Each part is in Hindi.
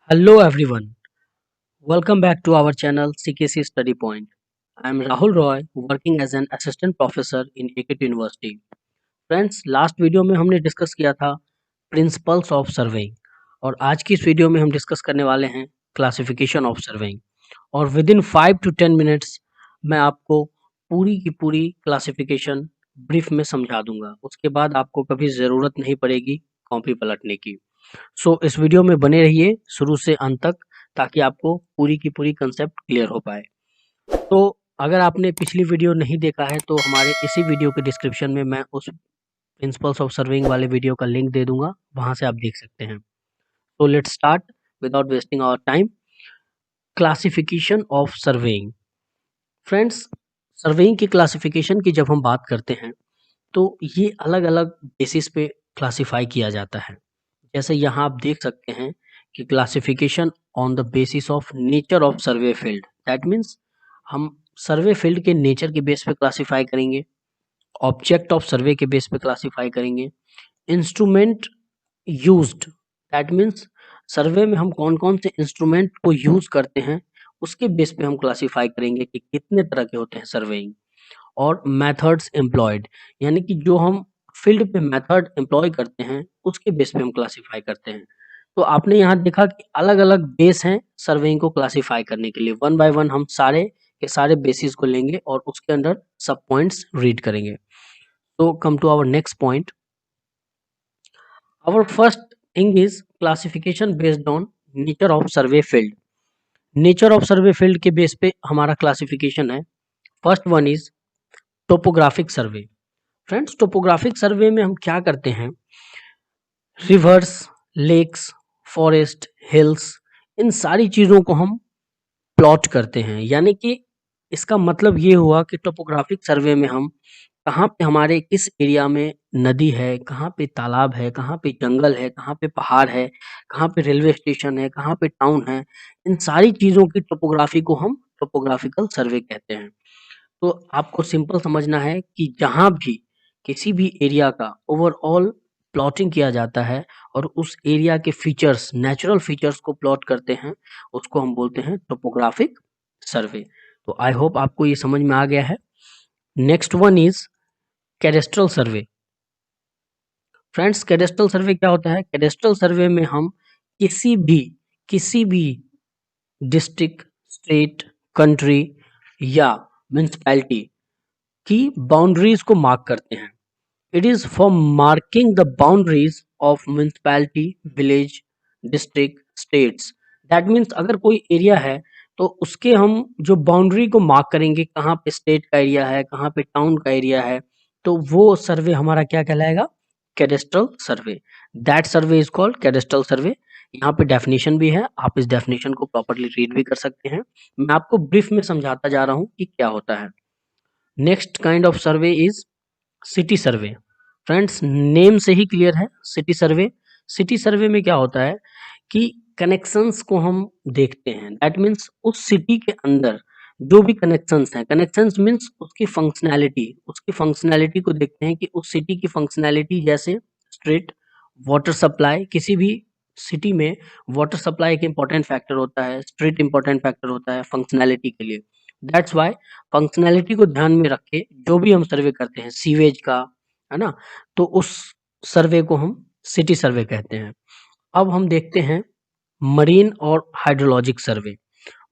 Hello everyone, welcome back to our channel CKC Study Point. I am Rahul Roy, working as an assistant professor in AKT University. Friends, last video में हमने डिस्कस किया था प्रिंसिपल्स ऑफ सर्वेइंग और आज की इस वीडियो में हम डिस्कस करने वाले हैं क्लासिफिकेशन ऑफ सर्वेइंग और विद इन 5 to 10 मिनट्स मैं आपको पूरी की पूरी क्लासिफिकेशन ब्रीफ में समझा दूंगा। उसके बाद आपको कभी ज़रूरत नहीं पड़ेगी कॉपी पलटने की। इस वीडियो में बने रहिए शुरू से अंत तक ताकि आपको पूरी की पूरी कंसेप्ट क्लियर हो पाए। तो अगर आपने पिछली वीडियो नहीं देखा है तो हमारे इसी वीडियो के डिस्क्रिप्शन में मैं उस प्रिंसिपल्स ऑफ सर्विंग वाले वीडियो का लिंक दे दूंगा, वहां से आप देख सकते हैं। तो let's start without wasting our time. Classification of surveying. Friends, surveying की क्लासिफिकेशन की जब हम बात करते हैं तो ये अलग अलग बेसिस पे क्लासिफाई किया जाता है। जैसे यहाँ आप देख सकते हैं कि classification on the basis of nature of survey field, that means हम सर्वे फील्ड के नेचर के बेस पे क्लासिफाई करेंगे, ऑब्जेक्ट ऑफ सर्वे के बेस पे क्लासिफाई करेंगे, instrument used, that means survey में हम कौन कौन से इंस्ट्रूमेंट को यूज करते हैं उसके बेस पे हम क्लासिफाई करेंगे कि कितने तरह के होते हैं सर्वेइंग, और मेथड्स एम्प्लॉयड, यानी कि जो हम फील्ड पे मेथड एम्प्लॉय करते हैं उसके बेस पे हम क्लासिफाई करते हैं। तो आपने यहाँ देखा कि अलग अलग बेस हैं सर्वेइंग को क्लासिफाई करने के लिए। वन बाय वन हम सारे के सारे बेसिस को लेंगे और उसके अंदर सब पॉइंट्स रीड करेंगे। तो come to our next point. Our first thing is classification based on nature of survey field. Nature of survey field के बेस पे हमारा क्लासिफिकेशन है। First one is topographic survey. Friends, topographic survey में हम क्या करते हैं, रिवर्स, लेक्स, फॉरेस्ट, हिल्स, इन सारी चीज़ों को हम प्लॉट करते हैं। यानी कि इसका मतलब ये हुआ कि टोपोग्राफिक सर्वे में हम कहाँ पे हमारे किस एरिया में नदी है, कहाँ पे तालाब है, कहाँ पे जंगल है, कहाँ पे पहाड़ है, कहाँ पे रेलवे स्टेशन है, कहाँ पे टाउन है, इन सारी चीज़ों की टोपोग्राफी को हम टोपोग्राफिकल सर्वे कहते हैं। तो आपको सिंपल समझना है कि जहाँ भी किसी भी एरिया का ओवरऑल प्लॉटिंग किया जाता है और उस एरिया के फीचर्स, नेचुरल फीचर्स को प्लॉट करते हैं, उसको हम बोलते हैं टोपोग्राफिक सर्वे। तो आई होप आपको ये समझ में आ गया है। Next one is cadastral survey. Friends, cadastral सर्वे क्या होता है? कैडेस्ट्रल सर्वे में हम किसी भी डिस्ट्रिक्ट, स्टेट, कंट्री या म्युनिसिपैलिटी की बाउंड्रीज को मार्क करते हैं। It is for marking the boundaries of municipality, village, district, states. That means अगर कोई एरिया है तो उसके हम जो बाउंड्री को मार्क करेंगे, कहाँ पे स्टेट का एरिया है, कहाँ पे टाउन का एरिया है, तो वो सर्वे हमारा क्या कहलाएगा? Cadastral survey. That survey is called cadastral सर्वे। यहाँ पे डेफिनेशन भी है, आप इस डेफिनेशन को प्रॉपरली रीड भी कर सकते हैं। मैं आपको ब्रीफ में समझाता जा रहा हूँ कि क्या होता है। Next kind of survey is city survey. Friends, name से ही क्लियर है, सिटी सर्वे। सिटी सर्वे में क्या होता है कि कनेक्शंस को हम देखते हैं। दैट मीन्स उस सिटी के अंदर जो भी कनेक्शंस हैं, कनेक्शंस मीन्स उसकी फंक्शनैलिटी को देखते हैं कि उस सिटी की फंक्शनैलिटी, जैसे स्ट्रीट, वाटर सप्लाई। किसी भी सिटी में वाटर सप्लाई एक इंपॉर्टेंट फैक्टर होता है, स्ट्रीट इंपॉर्टेंट फैक्टर होता है फंक्शनैलिटी के लिए। दैट्स वाई फंक्शनैलिटी को ध्यान में रख के जो भी हम सर्वे करते हैं, सीवेज का, है ना, तो उस सर्वे को हम सिटी सर्वे कहते हैं। अब हम देखते हैं मरीन और हाइड्रोलॉजिक सर्वे।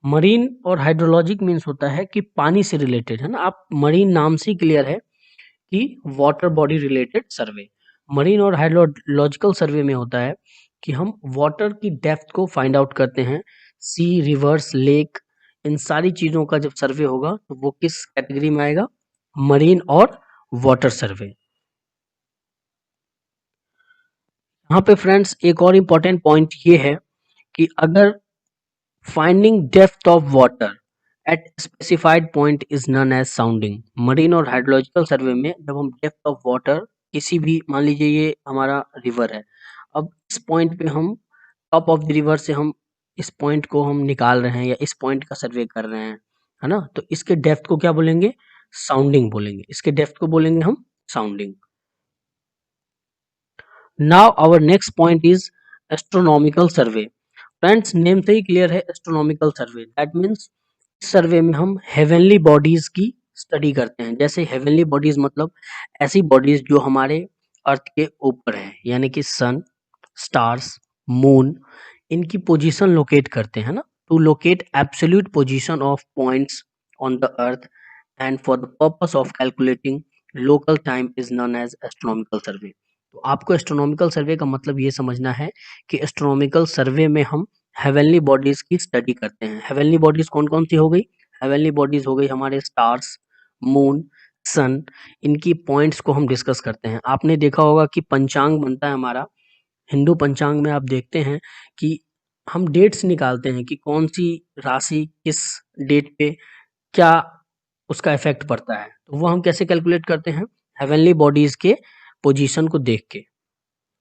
मरीन और हाइड्रोलॉजिक मीन्स होता है कि पानी से रिलेटेड, है ना। आप मरीन नाम से क्लियर है कि वाटर बॉडी रिलेटेड सर्वे। मरीन और हाइड्रोलॉजिकल सर्वे में होता है कि हम वाटर की डेप्थ को फाइंड आउट करते हैं। सी, रिवर्स, लेक, इन सारी चीजों का जब सर्वे होगा तो वो किस कैटेगरी में आएगा? मरीन और वाटर सर्वे। यहाँ पे फ्रेंड्स एक और इम्पोर्टेंट पॉइंट ये है कि अगर finding depth of water at specified point is known as sounding. Marine और हाइड्रोलॉजिकल सर्वे में जब हम डेप्थ ऑफ वाटर किसी भी, मान लीजिए ये हमारा रिवर है, अब इस पॉइंट पे हम टॉप ऑफ द रिवर से हम इस पॉइंट को हम निकाल रहे हैं या इस पॉइंट का सर्वे कर रहे हैं, है ना, तो इसके डेप्थ को क्या बोलेंगे? साउंडिंग बोलेंगे। इसके डेप्थ को बोलेंगे हम sounding. Now our next point is astronomical survey. Friends name से ही क्लियर है, एस्ट्रोनॉमिकल सर्वे। दैट मीन्स इस सर्वे में हम हेवनली बॉडीज की स्टडी करते हैं। जैसे हेवनली बॉडीज मतलब ऐसी बॉडीज जो हमारे अर्थ के ऊपर है, यानी कि सन, स्टार्स, मून, इनकी पोजीशन लोकेट करते हैं ना, to locate absolute position of points on the earth and for the purpose of calculating local time is known as astronomical survey. तो आपको एस्ट्रोनॉमिकल सर्वे का मतलब ये समझना है कि एस्ट्रोनॉमिकल सर्वे में हम हेवनली बॉडीज की स्टडी करते हैं। हेवनली बॉडीज कौन कौन सी हो गई? हेवनली बॉडीज हो गई हमारे स्टार्स, मून, सन, इनकी पॉइंट्स को हम डिस्कस करते हैं। आपने देखा होगा कि पंचांग बनता है हमारा, हिंदू पंचांग में आप देखते हैं कि हम डेट्स निकालते हैं कि कौन सी राशि किस डेट पे क्या उसका इफेक्ट पड़ता है। तो वो हम कैसे कैलकुलेट करते हैं? हेवनली बॉडीज के पोजीशन को देख के।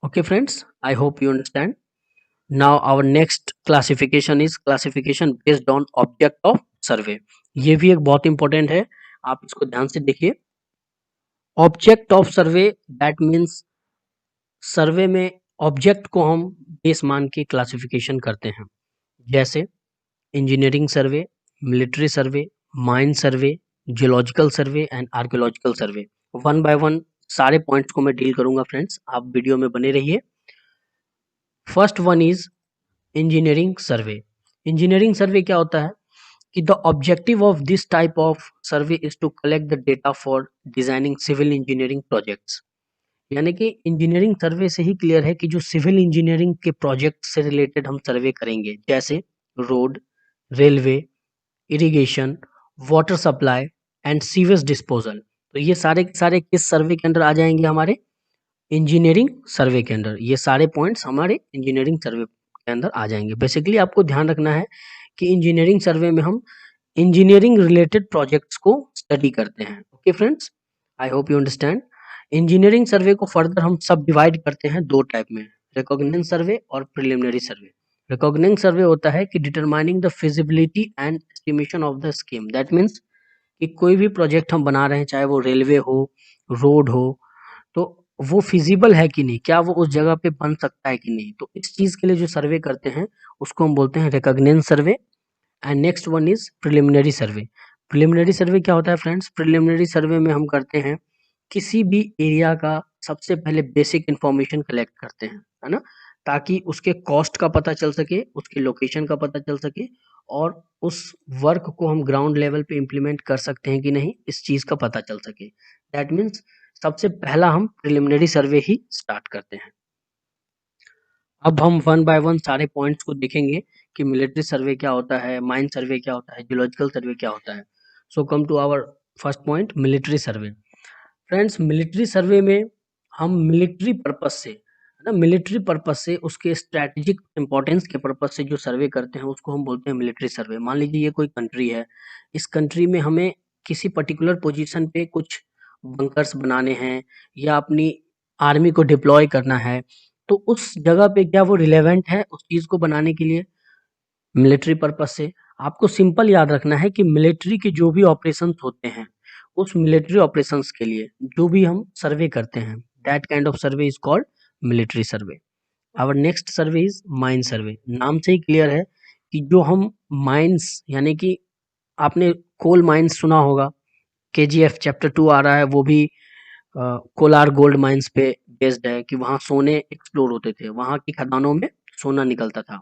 Okay friends, I hope you understand. Now our next classification is classification based on object of survey. ये भी एक बहुत इंपॉर्टेंट है, आप इसको ध्यान से देखिए। Object of survey that means survey में ऑब्जेक्ट को हम बेस मान के क्लासिफिकेशन करते हैं। जैसे engineering survey, military survey, mine survey, geological survey and archaeological survey. One by one सारे पॉइंट्स को मैं डील करूंगा फ्रेंड्स, आप वीडियो में बने रहिए। First one is engineering survey. Engineering survey क्या होता है कि the objective of this type of survey is to collect the data for designing civil engineering projects. यानी कि इंजीनियरिंग सर्वे से ही क्लियर है कि जो सिविल इंजीनियरिंग के प्रोजेक्ट से रिलेटेड हम सर्वे करेंगे, जैसे road, railway, irrigation, water supply and sewage disposal. तो ये सारे के सारे किस सर्वे के अंदर आ जाएंगे? हमारे इंजीनियरिंग सर्वे के अंदर। ये सारे पॉइंट्स हमारे इंजीनियरिंग सर्वे के अंदर आ जाएंगे। बेसिकली आपको ध्यान रखना है कि इंजीनियरिंग सर्वे में हम इंजीनियरिंग रिलेटेड प्रोजेक्ट्स को स्टडी करते हैं। Okay friends, I hope you understand. Engineering सर्वे को फर्दर हम सब डिवाइड करते हैं दो टाइप में, रिकॉग्निजेंस सर्वे और प्रिलिमिनरी सर्वे। रिकॉग्निजेंस सर्वे होता है कि determining the feasibility and estimation of the scheme. That means कि कोई भी प्रोजेक्ट हम बना रहे हैं, चाहे वो रेलवे हो, रोड हो, तो वो फिजिबल है कि नहीं, क्या वो उस जगह पे बन सकता है कि नहीं। तो इस चीज के लिए जो सर्वे करते हैं उसको हम बोलते हैं reconnaissance survey. And next one is preliminary survey. Preliminary survey क्या होता है फ्रेंड्स? प्रिलिमिनरी सर्वे में हम करते हैं किसी भी एरिया का सबसे पहले बेसिक इंफॉर्मेशन कलेक्ट करते हैं, है ना, ताकि उसके कॉस्ट का पता चल सके, उसके लोकेशन का पता चल सके, और उस वर्क को हम ग्राउंड लेवल पे इम्प्लीमेंट कर सकते हैं कि नहीं, इस चीज का पता चल सके। दैट मीन्स सबसे पहला हम प्रिलिमिनरी सर्वे ही स्टार्ट करते हैं। अब हम वन बाय वन सारे पॉइंट्स को देखेंगे कि मिलिट्री सर्वे क्या होता है, माइन सर्वे क्या होता है, जियोलॉजिकल सर्वे क्या होता है। So come to our first point, military survey. Friends military survey में हम मिलिट्री पर्पस से, है ना, मिलिट्री पर्पस से उसके स्ट्रैटेजिक इंपॉर्टेंस के पर्पस से जो सर्वे करते हैं उसको हम बोलते हैं मिलिट्री सर्वे। मान लीजिए ये कोई कंट्री है, इस कंट्री में हमें किसी पर्टिकुलर पोजीशन पे कुछ बंकर्स बनाने हैं या अपनी आर्मी को डिप्लॉय करना है, तो उस जगह पे क्या वो रिलेवेंट है उस चीज को बनाने के लिए मिलिट्री पर्पस से। आपको सिंपल याद रखना है कि मिलिट्री के जो भी ऑपरेशंस होते हैं, उस मिलिट्री ऑपरेशंस के लिए जो भी हम सर्वे करते हैं, that kind of survey is called military survey. Our next survey is mine survey. नाम से ही क्लियर है कि जो हम माइंस, यानी कि आपने कोल माइंस सुना होगा, केजीएफ चैप्टर 2 आ रहा है, वो भी कोलार गोल्ड माइंस पे बेस्ड है कि वहाँ सोने एक्सप्लोर होते थे, वहाँ की खदानों में सोना निकलता था।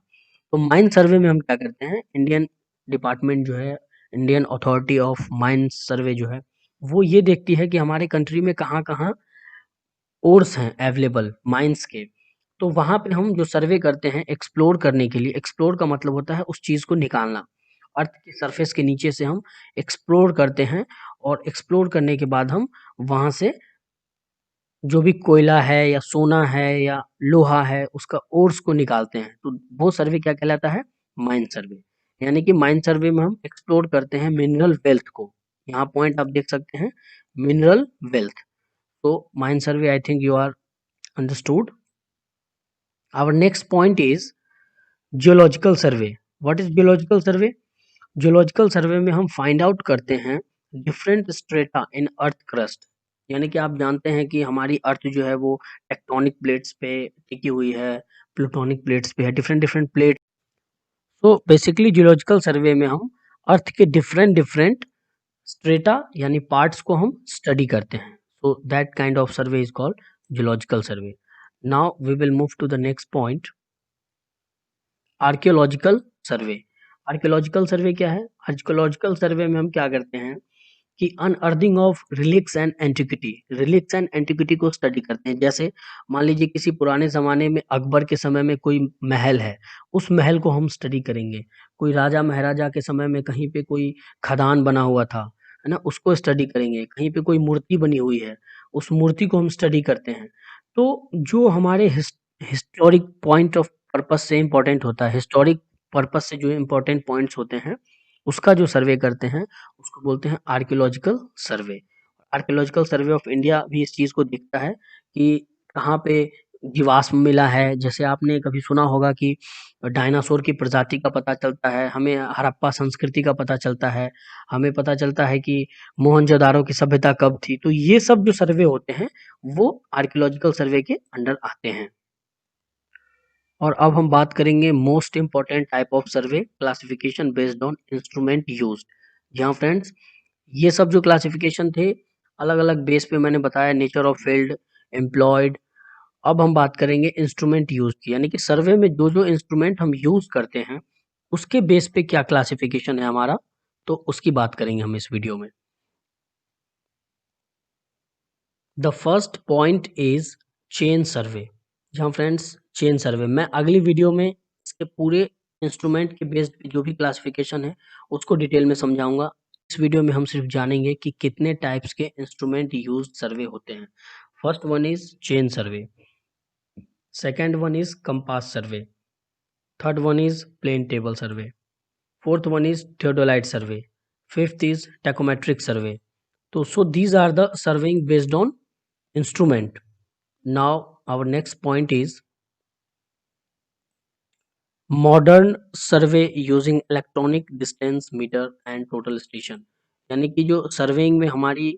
तो माइन सर्वे में हम क्या करते हैं, इंडियन डिपार्टमेंट जो है, इंडियन अथॉरिटी ऑफ माइंस सर्वे जो है, वो ये देखती है कि हमारे कंट्री में कहाँ कहाँ ओर्स हैं अवेलेबल माइंस के। तो वहां पे हम जो सर्वे करते हैं एक्सप्लोर करने के लिए, एक्सप्लोर का मतलब होता है उस चीज को निकालना, अर्थ के सरफेस के नीचे से हम एक्सप्लोर करते हैं, और एक्सप्लोर करने के बाद हम वहां से जो भी कोयला है या सोना है या लोहा है उसका ओर्स को निकालते हैं। तो वो सर्वे क्या कहलाता है? माइन सर्वे। यानी कि माइन सर्वे में हम एक्सप्लोर करते हैं मिनरल वेल्थ को। यहाँ पॉइंट आप देख सकते हैं, मिनरल वेल्थ। तो mine survey I think you are understood. Our next point is geological survey. What is geological survey? Geological survey में हम फाइंड आउट करते हैं different strata in earth crust. यानी कि आप जानते हैं कि हमारी अर्थ जो है वो टेक्टोनिक प्लेट्स पे टिकी हुई है, प्लूटोनिक प्लेट्स पे है, different different plate so basically geological survey में हम अर्थ के डिफरेंट डिफरेंट स्ट्रेटा यानी पार्ट्स को हम स्टडी करते हैं. So that kind of survey is called geological survey. Now we will move to the next point, archaeological survey. Archaeological survey क्या है? आर्कियोलॉजिकल सर्वे में हम क्या करते हैं कि अनअर्थिंग ऑफ रिलिक्स एंड एंटिक्विटी को स्टडी करते हैं. जैसे मान लीजिए किसी पुराने ज़माने में अकबर के समय में कोई महल है, उस महल को हम स्टडी करेंगे. कोई राजा महाराजा के समय में कहीं पे कोई खदान बना हुआ था, है ना, उसको स्टडी करेंगे. कहीं पे कोई मूर्ति बनी हुई है, उस मूर्ति को हम स्टडी करते हैं. तो जो हमारे हिस्टोरिक पॉइंट ऑफ पर्पस से इम्पोर्टेंट होता है, हिस्टोरिक पर्पस से जो इम्पोर्टेंट पॉइंट्स होते हैं, उसका जो सर्वे करते हैं उसको बोलते हैं archaeological survey. Archaeological survey of India भी इस चीज़ को देखता है कि कहाँ पे जीवाश्म मिला है. जैसे आपने कभी सुना होगा कि डायनासोर की प्रजाति का पता चलता है, हमें हड़प्पा संस्कृति का पता चलता है, हमें पता चलता है कि मोहनजोदारो की सभ्यता कब थी. तो ये सब जो सर्वे होते हैं वो आर्कियोलॉजिकल सर्वे के अंडर आते हैं. और अब हम बात करेंगे most important type of survey, classification based on instrument used. जहाँ फ्रेंड्स ये सब जो क्लासिफिकेशन थे अलग अलग बेस पे मैंने बताया, नेचर ऑफ फील्ड, एम्प्लॉयड. अब हम बात करेंगे इंस्ट्रूमेंट यूज की, यानी कि सर्वे में जो जो इंस्ट्रूमेंट हम यूज करते हैं उसके बेस पे क्या क्लासिफिकेशन है हमारा, तो उसकी बात करेंगे हम इस वीडियो में. The first point is chain सर्वे. जहाँ फ्रेंड्स चेन सर्वे, मैं अगली वीडियो में इसके पूरे इंस्ट्रूमेंट के बेस्ड पे जो भी क्लासिफिकेशन है उसको डिटेल में समझाऊंगा. इस वीडियो में हम सिर्फ जानेंगे कि कितने टाइप्स के इंस्ट्रूमेंट यूज सर्वे होते हैं. First one is chain survey, second one is compass survey, third one is plane table survey, fourth one is theodolite survey, fifth is tacheometric survey. तो so these are the surveying based on instrument. Now our next point is modern survey using electronic distance meter and total station. यानी कि जो सर्वेइंग में हमारी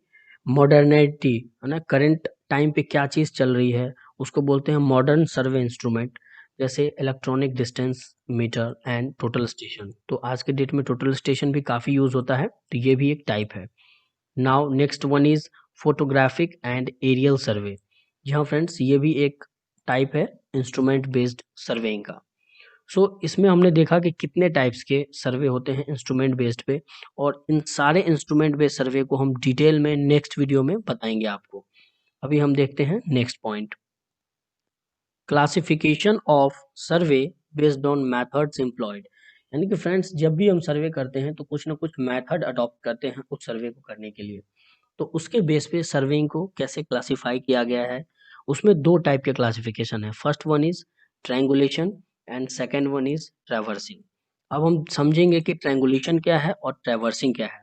मॉडर्निटी है ना, करंट टाइम पे क्या चीज़ चल रही है उसको बोलते हैं मॉडर्न सर्वे इंस्ट्रूमेंट. जैसे electronic distance meter and total station. तो आज के डेट में टोटल स्टेशन भी काफ़ी यूज़ होता है, तो ये भी एक टाइप है. Now next one is photographic and aerial survey. जहाँ फ्रेंड्स ये भी एक टाइप है इंस्ट्रूमेंट बेस्ड सर्वेइंग का. सो इसमें हमने देखा कि कितने टाइप्स के सर्वे होते हैं इंस्ट्रूमेंट बेस्ड पे, और इन सारे इंस्ट्रूमेंट बेस्ड सर्वे को हम डिटेल में नेक्स्ट वीडियो में बताएंगे आपको. अभी हम देखते हैं next point, classification of survey based on methods employed. यानी कि फ्रेंड्स जब भी हम सर्वे करते हैं तो कुछ ना कुछ मेथड अडॉप्ट करते हैं उस सर्वे को करने के लिए. तो उसके बेस पे सर्वेइंग को कैसे क्लासिफाई किया गया है, उसमें दो टाइप के क्लासिफिकेशन है. First one is triangulation and second one is traversing. अब हम समझेंगे कि ट्रायंगुलेशन क्या है और ट्रैवर्सिंग क्या है.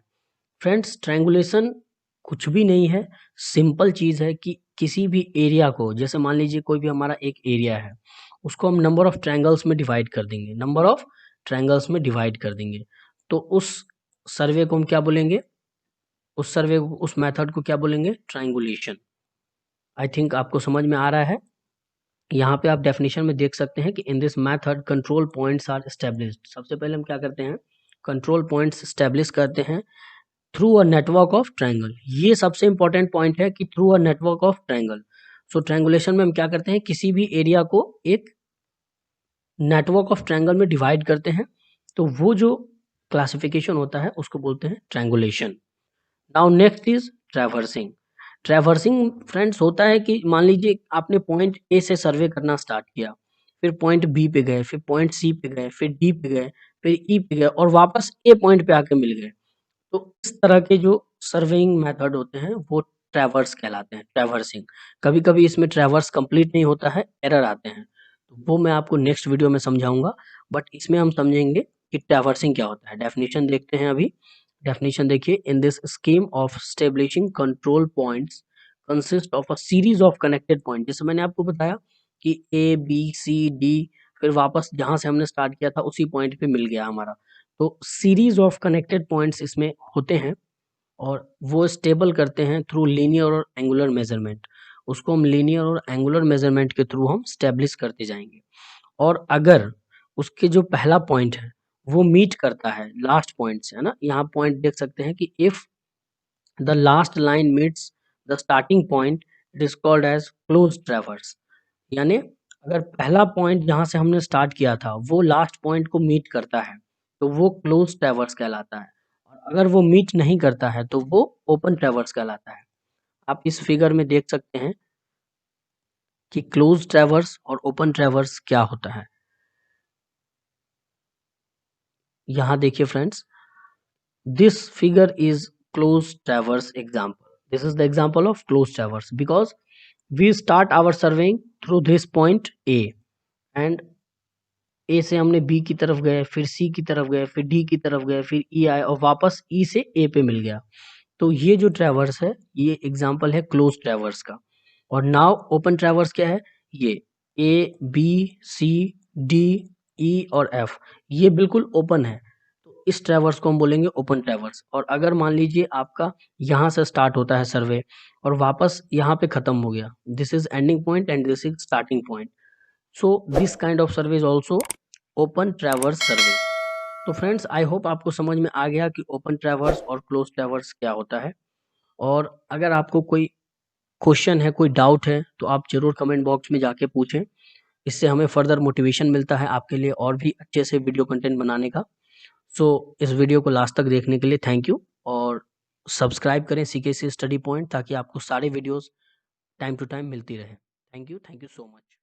फ्रेंड्स ट्रायंगुलेशन कुछ भी नहीं है, सिंपल चीज़ है कि किसी भी एरिया को, जैसे मान लीजिए कोई भी हमारा एक एरिया है, उसको हम नंबर ऑफ ट्रायंगल्स में डिवाइड कर देंगे, नंबर ऑफ ट्रायंगल्स में डिवाइड कर देंगे. तो उस सर्वे को हम क्या बोलेंगे, उस सर्वे को, उस मेथड को क्या बोलेंगे, ट्रायंगुलेशन. आई थिंक आपको समझ में आ रहा है. यहाँ पे आप डेफिनेशन में देख सकते हैं कि in this method control points are established. सबसे पहले हम क्या करते हैं, कंट्रोल पॉइंट्स एस्टेब्लिश करते हैं through a network of triangle. ये सबसे इंपॉर्टेंट पॉइंट है कि through a network of triangle. So triangulation में हम क्या करते हैं, किसी भी एरिया को एक नेटवर्क ऑफ ट्रायंगल में डिवाइड करते हैं, तो वो जो क्लासिफिकेशन होता है उसको बोलते हैं triangulation. Now next is traversing. Traversing friends होता है कि मान लीजिए आपने पॉइंट ए से सर्वे करना स्टार्ट किया, फिर पॉइंट बी पे गए, फिर पॉइंट सी पे गए, फिर डी पे गए, फिर ई पे गए और वापस ए पॉइंट पे आके मिल गए. तो इस तरह के जो सर्वेइंग मेथड होते हैं वो ट्रैवर्स कहलाते हैं, ट्रैवर्सिंग. कभी कभी इसमें ट्रैवर्स कंप्लीट नहीं होता है, एरर आते हैं, तो वो मैं आपको नेक्स्ट वीडियो में समझाऊंगा. बट इसमें हम समझेंगे कि ट्रैवर्सिंग क्या होता है. डेफिनेशन देखते हैं अभी. डेफिनेशन देखिए, in this scheme of establishing control points consist of a series of connected point. जैसे मैंने आपको बताया कि ए बी सी डी, फिर वापस जहां से हमने स्टार्ट किया था उसी पॉइंट पे मिल गया हमारा. तो सीरीज ऑफ कनेक्टेड पॉइंट्स इसमें होते हैं और वो स्टेबल करते हैं थ्रू लीनियर और एंगुलर मेजरमेंट. उसको हम लीनियर और एंगुलर मेजरमेंट के थ्रू हम स्टेब्लिश करते जाएंगे. और अगर उसके जो पहला पॉइंट है वो मीट करता है लास्ट पॉइंट से, है ना। यहाँ पॉइंट देख सकते हैं कि if the last line meets the starting point it is called as close traverse. यानी अगर पहला पॉइंट जहां से हमने स्टार्ट किया था वो लास्ट पॉइंट को मीट करता है तो वो क्लोज ट्रैवर्स कहलाता है, और अगर वो मीट नहीं करता है तो वो ओपन ट्रैवर्स कहलाता है। आप इस फिगर में देख सकते हैं कि क्लोज ट्रैवर्स और ओपन ट्रैवर्स क्या होता है। यहाँ देखिए friends, this figure is closed traverse example. This is the example of closed traverse because we start our surveying through this point A and A से हमने B की तरफ गए, फिर C की तरफ गए, फिर D की तरफ गए, फिर E आए और वापस E से A पे मिल गया। तो ये जो ट्रैवर्स है ये एग्जाम्पल है क्लोज ट्रैवर्स का। और नाउ ओपन ट्रैवर्स क्या है, ये A B C D E और F ये बिल्कुल ओपन है, तो इस ट्रैवर्स को हम बोलेंगे ओपन ट्रैवर्स। और अगर मान लीजिए आपका यहाँ से स्टार्ट होता है सर्वे और वापस यहाँ पे खत्म हो गया, this is ending point and this is starting point, so this kind of survey is also open traverse survey. तो फ्रेंड्स आई होप आपको समझ में आ गया कि ओपन ट्रैवर्स और क्लोज ट्रैवर्स क्या होता है। और अगर आपको कोई क्वेश्चन है, कोई डाउट है, तो आप जरूर कमेंट बॉक्स में जाके पूछें। इससे हमें फर्दर मोटिवेशन मिलता है आपके लिए और भी अच्छे से वीडियो कंटेंट बनाने का। सो इस वीडियो को लास्ट तक देखने के लिए थैंक यू, और सब्सक्राइब करें सीकेसी स्टडी पॉइंट ताकि आपको सारे वीडियोस टाइम टू टाइम मिलती रहे। Thank you so much.